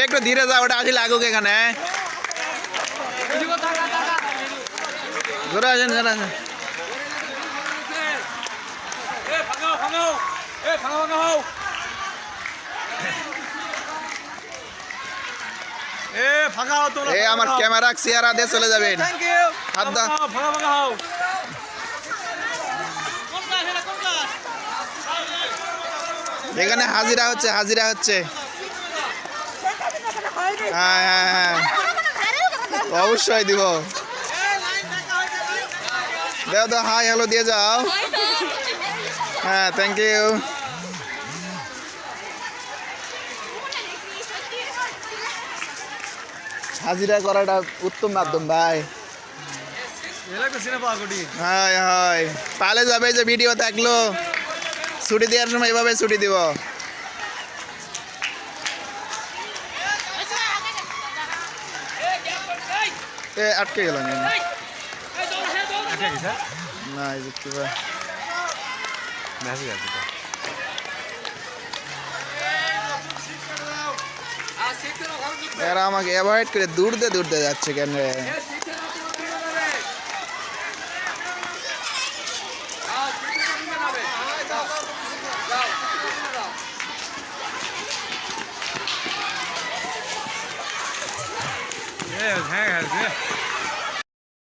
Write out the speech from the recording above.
একটু ধীরে যাও, ওটা আগে লাগুক এখানে। জোরে আসেন, জোরে আসেন। আমার ক্যামেরা চেহারা দিয়ে চলে যাবেন। এখানে হাজিরা হচ্ছে, হাজিরা হচ্ছে। হ্যাঁ হ্যাঁ হ্যাঁ, অবশ্যই দিব। দাও দাও, হাই হ্যালো দিয়ে যাও। হ্যাঁ, থ্যাংক ইউ। হাজিরা করাটা উত্তম মাধ্যম ভাই। হয় হয়, পালে যাবে যে ভিডিও থাকলো, ছুটি দেওয়ার সময় এভাবে ছুটি দিব। আটকে গেল না, এরা আমাকে অ্যাভয়েড করে দূরতে দূরতে যাচ্ছে কেন?